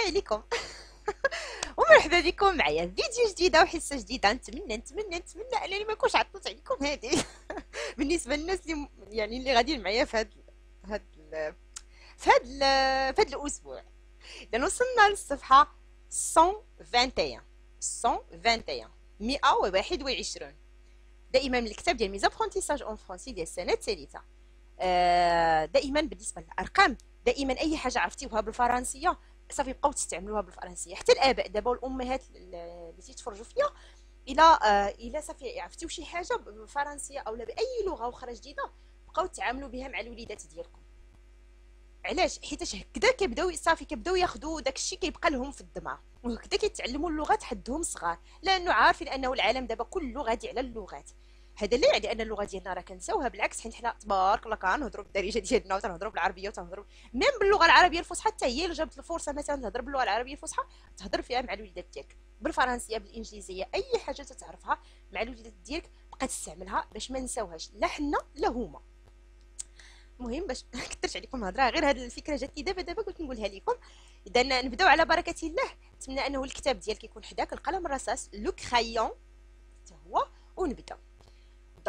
عليكم. ومرحبا بكم معايا فيديو جديده وحصه جديده. نتمنى انني ما نكونش عطلت عليكم هذه. بالنسبه للناس اللي يعني اللي غاديين معايا هاد ال- في هاد الاسبوع. اذا وصلنا للصفحه 121 121. دائما من الكتاب ديال ميزابرونتيساج اون فرونسي ديال السنه الثالثه. دائما بالنسبه للارقام، دائما اي حاجه عرفتيوها بالفرنسيه صافي بقاو تستعملوها بالفرنسيه. حتى الاباء دابا والامهات اللي تيتفرجوا فيا، الا صافي عرفتيو شي حاجه بالفرنسيه اولا باي لغه اخرى جديده، بقاو تعاملوا بها مع الوليدات ديالكم. علاش؟ حيتاش هكذا كيبداو ياخذوا داكشي كيبقى لهم في الدماغ، وهكذا كيتعلموا اللغات حدهم صغار، لانه عارفين انه العالم دابا كله غادي على اللغات. هذا لا يعني ان اللغه ديالنا راه كنساوها، بالعكس حنا تبارك الله كنهضروا بالدارجه ديالنا وتنهضروا بالعربيه وتنهضروا ميم باللغه العربيه الفصحى. حتى هي اللي جابت الفرصه مثلا تهضر باللغه العربيه الفصحى، تهضر فيها مع الوليدات ديالك بالفرنسيه بالانجليزيه، اي حاجه تتعرفها مع الوليدات ديالك بقى تستعملها باش ما نساوهاش، لا حنا لا هما. المهم باش ما كثرش عليكم الهضره، غير هذه الفكره جاتني دابا قلت نقولها لكم. اذا نبداو على بركه الله. نتمنى انه الكتاب ديالك يكون حداك، القلم الرصاص لو كرايون حتى هو، ونبدا.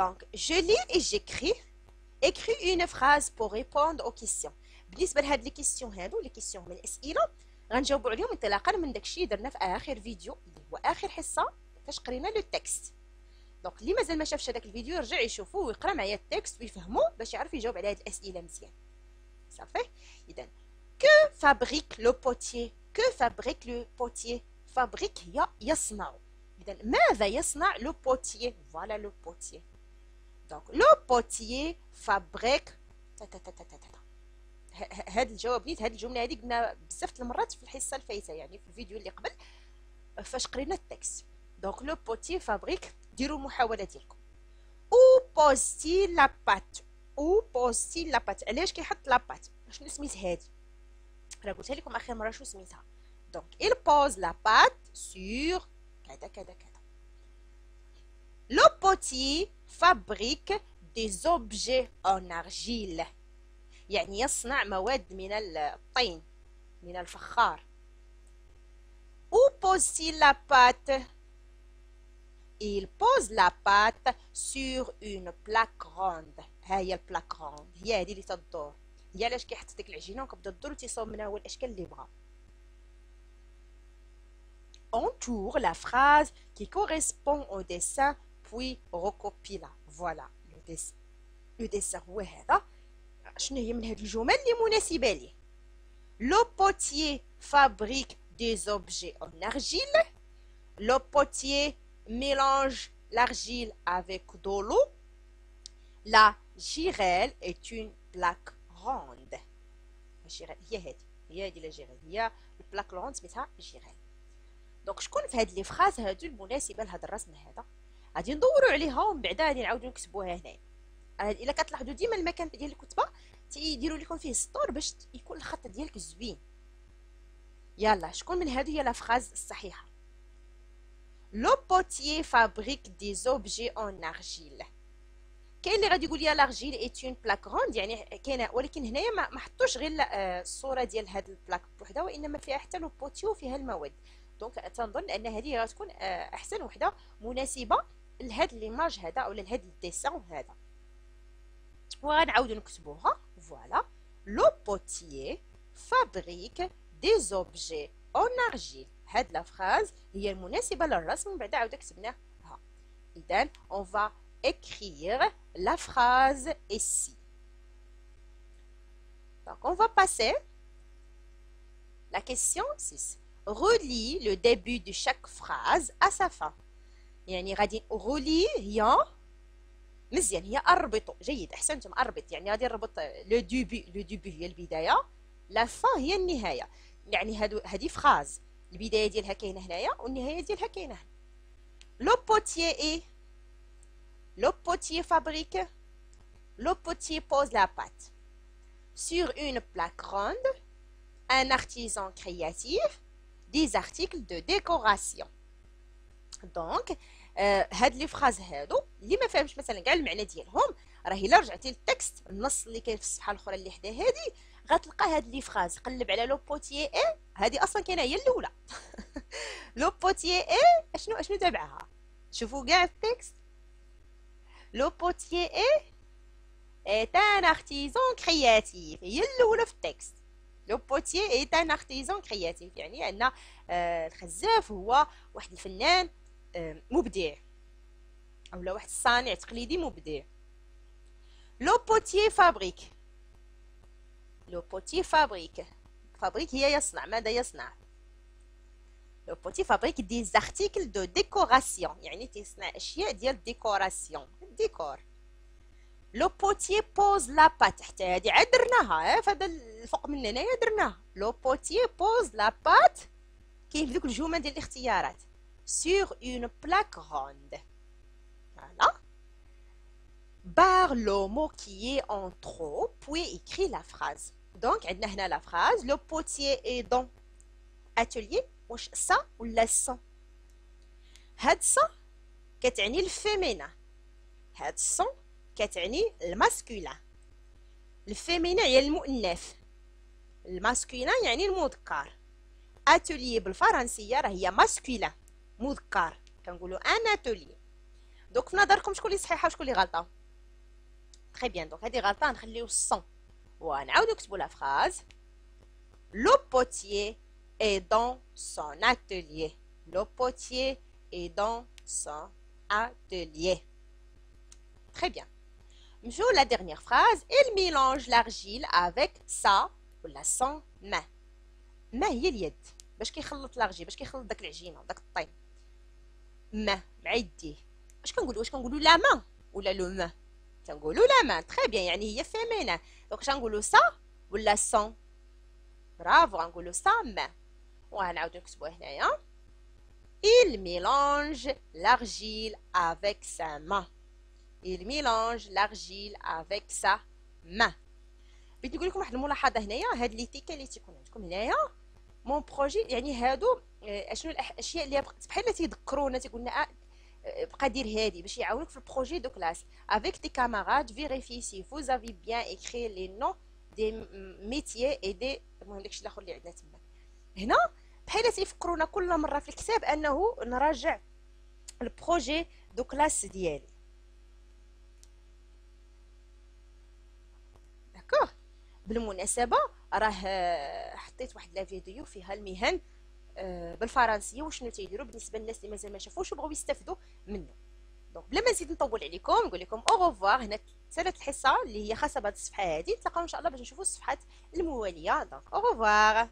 Donc, je lis et j'écris. Écris une phrase pour répondre aux questions. بالنسبة لهاد لي كيسيون هادو، لي كيسيون من الأسئلة غنجاوبوا عليهم انطلاقا من داكشي درنا في آخر فيديو اللي هو آخر حصة فاش قرينا لو تكست. دونك اللي مازال ما شافش هذاك الفيديو يرجع يشوفوه ويقرا معايا التكست ويفهمو باش يعرف يجاوب على هاد الأسئلة مزيان. صافي. إذا que fabrique le potier؟ que fabrique le potier؟ fabrique هي يصنع. إذا ماذا يصنع لو بوتيي؟ فوالا لو بوتيي. Donc, le potier fabrique هاد الجواب نيت، هاد الجمله هذه قلنا بزاف المرات في الحصه الفايته، يعني في الفيديو اللي قبل فاش قرينا التكست. دونك لو بوتيي فابريك، ديروا المحاوله ديالكم. او بوستي لا بات؟ او بوستي لا بات؟ علاش كيحط لا بات؟ شنو سميت هادي؟ راه قلتها لكم اخر مره شو سميتها. دونك il pose la pâte sur كذا كذا كذا. Le potier fabrique des objets en argile، يعني يصنع مواد من الطين، من الفخار. Où pose-t-il la pâte؟ Il pose la pâte sur une plaque ronde. ها هي البلاك روند، هي هذه اللي تدور، هي علاش كيحط ديك العجينه وكتبدا تدور وتيصاوب منها هو الاشكال اللي بغا. Entoure la phrase qui correspond au dessin puis recopie-la. Voilà le dessin. Le dessin هو هذا. شنو هي من هاد الجمل اللي مناسبه ليه؟ Le potier fabrique des objets en argile. Le potier mélange l'argile avec de l'eau. La girelle est une plaque ronde. هي هذه لا جيريل، هي البلاك روند سميتها جيريل. دونك شكون في هاد لي فراز هادو المناسبه لهاد الرسم هذا؟ غادي ندوروا عليها ومن بعد غادي نعاودو نكتبوها هنايا. الا كتلاحظوا ديما المكان ديال الكتبه تيديروا لكم فيه سطور باش يكون الخط ديالك زوين. يلا شكون من هادو هي لا فراز الصحيحه؟ لو بوتيي فابريك دي زوبجي اون ارجيل. كاين اللي غادي يقول لي لارجيل ايت اون بلاك روند، يعني كاينه، ولكن هنايا ما حطوش غير الصوره ديال هاد البلاك بوحدها، وانما فيها حتى لو بوتيو وفيها المواد. دونك تنظن ان هذه غتكون احسن وحده مناسبه لهاد ليماج هذا او لهاد الديسان هذا، وغنعاودو نكتبوها. فوالا لو بوتيي فابريك دي زوبجي اون ارجيل. هاد لا فراز هي المناسبه للرسم، ومن بعد عاود كتبناها. اذا اون فا écrire la phrase ici. Donc on va passer la question 6. Relis le début de chaque phrase à sa fin. يعني غادي relis هي مزيان، هي اربطوا. جيد، احسنتم، اربط يعني غادي نربط لو ديبي هي البدايه، لا فان هي النهايه. يعني هذه فراز البدايه ديالها كاينه هنايا والنهايه ديالها كاينه هنا. لو بوتيي اي Le potier fabrique. Le potier pose la pâte sur une plaque ronde. Un artisan créatif. Des articles de décoration. Donc هاد لي فراز هادو اللي ما فهمش مثلا كاع المعنى ديالهم، راه الا رجعتي للتكست النص اللي كاين في الصفحه الاخرى اللي حدا هادي غتلقى هاد لي فراز، قلب على لو بوتيي اي، هادي اصلا كاينه هي الاولى. لو بوتيي اي اشنو تبعها؟ شوفوا كاع التكست. لو بوتيي اي est un artisan créatif، هي الاولى في التكست. لو بوتيي est un artisan créatif، يعني ان الخزاف هو واحد الفنان مبدع، او لا واحد الصانع تقليدي مبدع. لو بوتيي فابريك، لو بوتيي فابريك، فابريك هي يصنع، ماذا يصنع؟ لو بوتي فابريك دي زارتيكل دو ديكوراسيون، يعني تيصنع اشياء ديال ديكوراسيون، ديكور. لو بوتيي بوز لا بات، حتى هادي عاد درناها فهذا الفوق من هنايا درناها. لو بوتيي بوز لا بات، كاين في دوك الجمل ديال الاختيارات. sur une plaque ronde. Voilà. Barre le mot qui est en trop, puis écrit la phrase. Donc عندنا هنا la phrase. Le potier est dans atelier. واش سا ولا سون؟ هاد سا كتعني الفيمينا، هاد سون كتعني الماسكولا. الفيمينا هي المؤنث، الماسكولا يعني المذكر. اتولي بالفرنسيه راه هي ماسكولا، مذكر، كنقولوا ان اتولي. دوك في نظركم شكون اللي صحيحه وشكون اللي غلطه؟ تري بيان، دوك هادي غلطه، نخليو السون ونعاودو نكتبوا لا فراز. لو بوتيي est dans son atelier. Le potier est dans son atelier. Très bien. Joue la dernière phrase. Il mélange l'argile avec sa ou la son main. ما هي اليد باش كيخلط l'argile، باش كيخلط داك العجينه داك الطين. ما مع يديه. واش كنقولوا لا مان ولا لو ما؟ تنقولوا لا مان. تري بيان، يعني هي فيمينا. دونك شنقولوا سا ولا سون؟ برافو، غنقولوا سا ما. وغنعاودو نكتبوه هنايا. Il mélange l'argile avec sa main. Il mélange l'argile avec sa main. بغيت نقول لكم واحد الملاحظه هنايا. هاد لي تيكا اللي تيكون عندكم هنايا مون بروجي، يعني هادو اشنو الاشياء اللي بحال تيذكرونا، تيقولنا بقى دير هادي باش يعاونوك في البروجي دو كلاس. avec tes camarades vérifie si vous avez bien écrit les noms des métiers et des، المهم داكشي الاخر اللي عندنا تما. هنا بحال تيفكرونا كل مره في الكتاب انه نراجع البروجي دو كلاس ديالي. داكوغ. بالمناسبه راه حطيت واحد لا فيديو فيها المهن بالفرنسيه وشنو تيديروا بالنسبه للناس اللي مازال ما شافوش وبغاو يستافدوا منه. دونك بلا ما نزيد نطول عليكم نقول لكم او ريفوار. هنا ثلاث الحصه اللي هي خاصه بهذه الصفحه هذه. نتلاقاو ان شاء الله باش نشوفوا الصفحات المواليه. دونك او ريفوار.